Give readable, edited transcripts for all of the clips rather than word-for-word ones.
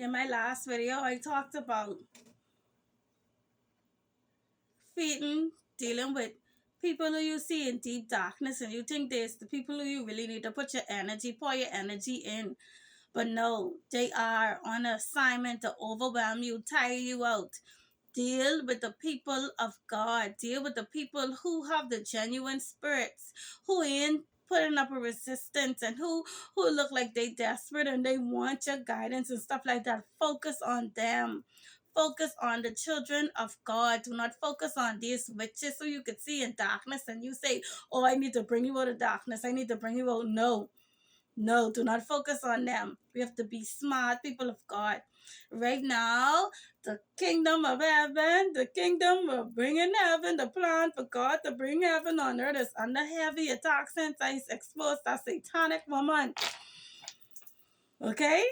In my last video, I talked about feeding, dealing with people who you see in deep darkness and you think there's the people who you really need to put your energy, pour your energy in. But no, they are on an assignment to overwhelm you, tire you out. Deal with the people of God. Deal with the people who have the genuine spirits, who ain't putting up a resistance and who look like they desperate and they want your guidance and stuff like that. Focus on them. Focus on the children of God. Do not focus on these witches who you could see in darkness and you say, oh, I need to bring you out of darkness. I need to bring you out. No, no, do not focus on them. We have to be smart people of God. Right now, the kingdom of heaven, the kingdom of bringing heaven, the plan for God to bring heaven on earth is under heavy attack since I exposed that satanic woman. Okay?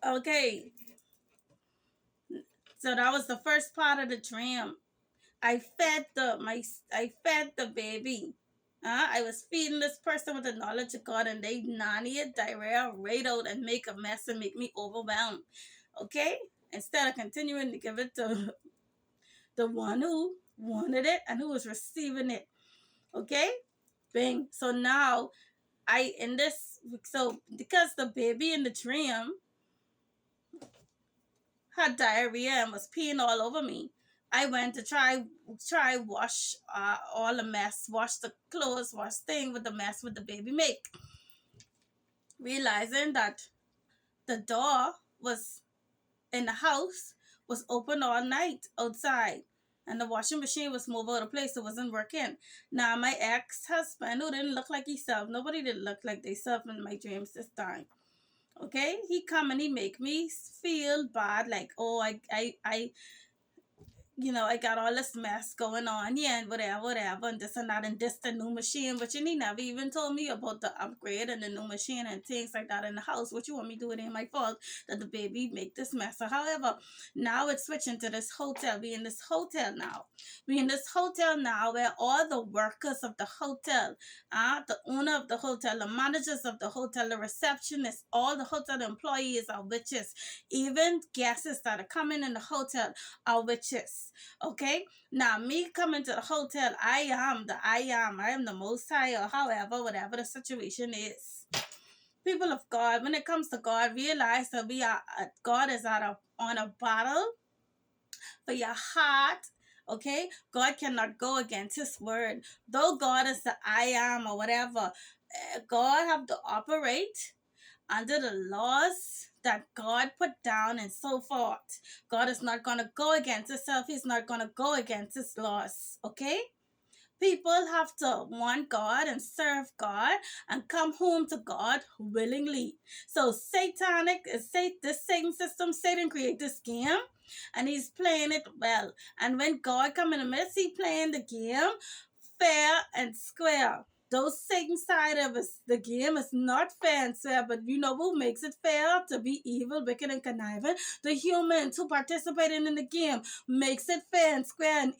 Okay. So that was the first part of the dream. I fed the baby. I was feeding this person with the knowledge of God, and they nanny it, diarrhea, right out, and make a mess and make me overwhelmed. Okay, instead of continuing to give it to the one who wanted it and who was receiving it. Okay, bing. So now so because the baby in the dream had diarrhea and was peeing all over me. I went to try wash all the mess, wash the clothes, wash thing with the mess with the baby make. Realizing that the door was in the house was open all night outside. And the washing machine was moved out of place. It wasn't working. Now my ex-husband, who didn't look like himself, nobody didn't look like they self in my dreams this time. Okay, he come and he make me feel bad, like, oh, I got all this mess going on, yeah, and whatever, and this and that, and this the new machine, but he never even told me about the upgrade and the new machine and things like that in the house. What you want me to do? It ain't my fault that the baby make this mess. So, however, now it's switching to this hotel. We in this hotel now. We in this hotel now where all the workers of the hotel, the owner of the hotel, the managers of the hotel, the receptionists, all the hotel employees are witches. Even guests that are coming in the hotel are witches. Okay, now me coming to the hotel, I am the most high, or however, whatever the situation is. People of God, when it comes to God, realize that God is on a battle for your heart. Okay, God cannot go against His word. Though God is the I am or whatever, God have to operate under the laws that God put down and so forth. God is not going to go against Himself. He's not going to go against His laws. Okay? People have to want God and serve God and come home to God willingly. So this Satan system, Satan created this game and he's playing it well. And when God come in the midst, he playing the game fair and square. Those Satan side of us, the game is not fair and square, but you know who makes it fair? To be evil, wicked, and conniving. The humans who participating in the game makes it fair and square and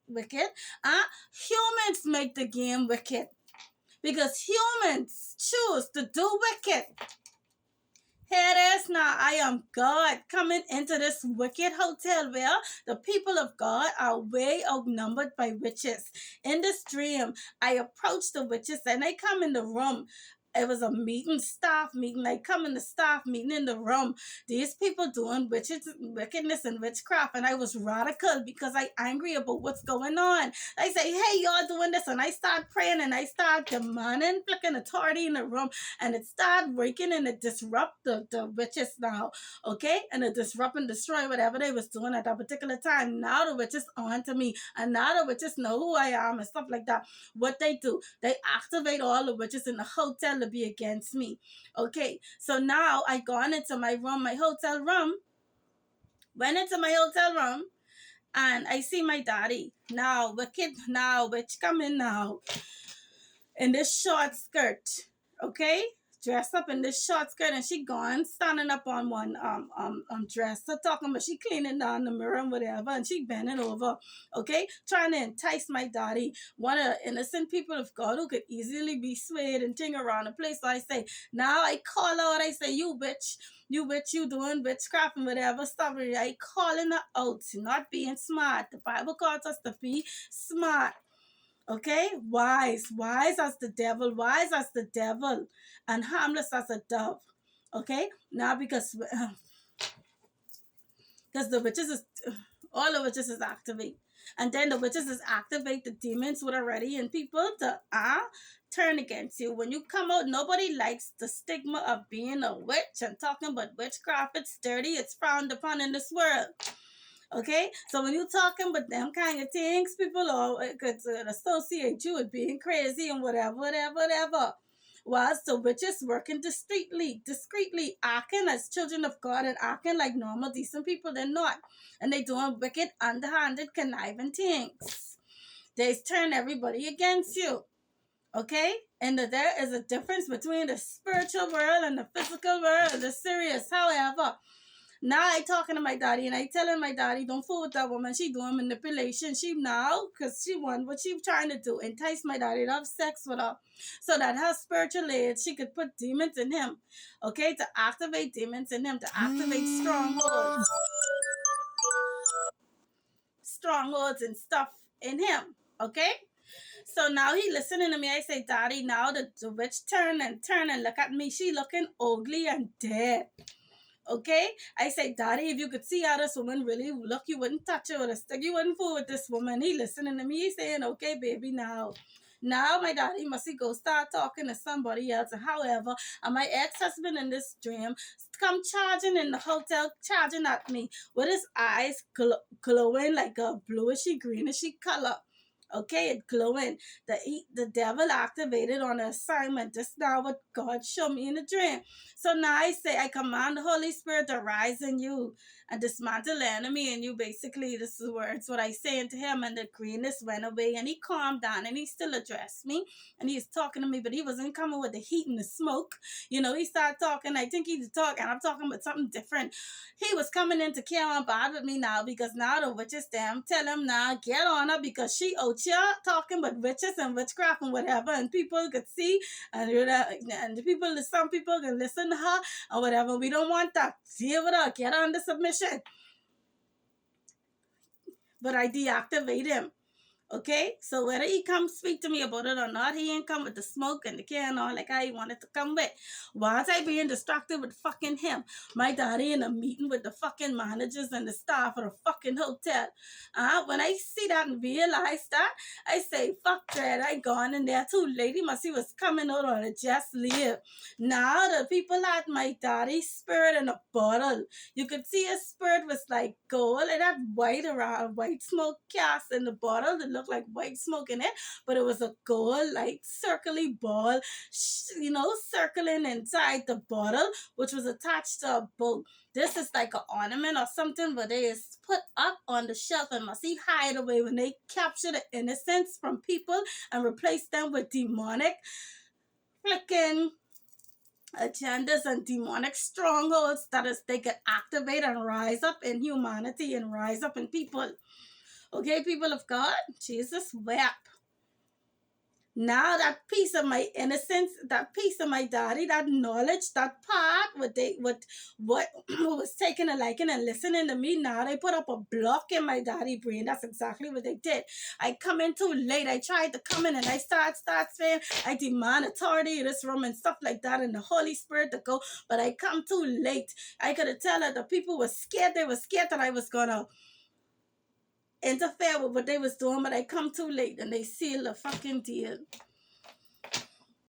wicked. Humans make the game wicked because humans choose to do wicked. Here it is now. I am God coming into this wicked hotel where the people of God are way outnumbered by witches. In this dream, I approach the witches and they come in the room. It was a staff meeting. I come in the staff meeting in the room. These people doing wickedness and witchcraft. And I was radical because I angry about what's going on. I say, hey, y'all doing this. And I start praying and I start demanding flicking authority in the room. And it started working and it disrupt the witches now. Okay? And it disrupt and destroy whatever they was doing at that particular time. Now the witches on to me. And now the witches know who I am and stuff like that. What they do, they activate all the witches in the hotel to be against me. Okay, so now I gone into my room, went into my hotel room, and I see my daddy. Now, witch coming now in this short skirt. Okay, dressed up in this short skirt, and she gone standing up on one dresser talking, but she cleaning down the mirror and whatever, and she bending over, okay, trying to entice my daddy, one of the innocent people of God who could easily be swayed and ting around the place. So I say, now I call out, I say, you bitch, you doing witchcraft and whatever stuff. I calling her out, not being smart. The Bible calls us to be smart. Okay, wise as the devil, and harmless as a dove. Okay, now because the witches is all the witches is activate, and then the witches is activate the demons would already and people to turn against you. When you come out, nobody likes the stigma of being a witch and talking about witchcraft. It's dirty, it's frowned upon in this world. Okay, so when you're talking about them kind of things, people are could associate you with being crazy and whatever. Whilst the witches working discreetly, acting as children of God and acting like normal, decent people, they're not. And they doing wicked, underhanded, conniving things. They turn everybody against you. Okay? And there is a difference between the spiritual world and the physical world. The serious, however. Now I talking to my daddy and I telling my daddy, don't fool with that woman. She doing manipulation. She now, because she want what she trying to do, entice my daddy to have sex with her. So that her spiritual age, she could put demons in him. Okay, to activate demons in him, to activate strongholds and stuff in him. Okay? So now he listening to me. I say, Daddy, now the witch turn and look at me. She looking ugly and dead. Okay, I say, Daddy, if you could see how this woman really look, you wouldn't touch her with a stick. You wouldn't fool with this woman. He listening to me. He saying, okay, baby, now my daddy must go start talking to somebody else. However, and my ex-husband in this dream come charging in the hotel, charging at me with his eyes glowing like a bluishy greenish color. Okay, it glowing. The devil activated on an assignment. That's now what God showed me in a dream. So now I say, I command the Holy Spirit to rise in you and dismantle the enemy in you. Basically, this is words what I say to him, and the greenness went away, and he calmed down, and he still addressed me, and he's talking to me, but he wasn't coming with the heat and the smoke. You know, he started talking. I think he's talking. I'm talking about something different. He was coming in to care on bad with me now, because now the witches them tell him now get on her because she out here talking about witches and witchcraft and whatever, and people could see, and the people, some people can listen to her or whatever. We don't want that. Deal with her. Get her under submission. But I deactivate him. Okay, so whether he come speak to me about it or not, he ain't come with the smoke and the can on like I wanted to come with. Whilst I being distracted with fucking him, my daddy in a meeting with the fucking managers and the staff of the fucking hotel. When I see that and realize that, I say, fuck that, I gone in there too late. He must see was coming out on a just leave. Now the people had my daddy's spirit in a bottle. You could see his spirit was like gold. It had white smoke cast in the bottle. It looked like white smoke in it, but it was a gold, like circly ball, circling inside the bottle, which was attached to a boat. This is like an ornament or something, but they is put up on the shelf and must see hide away when they capture the innocence from people and replace them with demonic flicking agendas and demonic strongholds that is they can activate and rise up in humanity and rise up in people. Okay, people of God, Jesus wept. Now that piece of my innocence, that piece of my daddy, that knowledge, that part, what was taking a liking and listening to me, now they put up a block in my daddy brain. That's exactly what they did. I come in too late. I tried to come in and I start saying, I demand authority in this room and stuff like that, and the Holy Spirit to go, but I come too late. I could have tell that the people were scared. They were scared that I was gonna interfere with what they was doing, but I come too late and they sealed the fucking deal.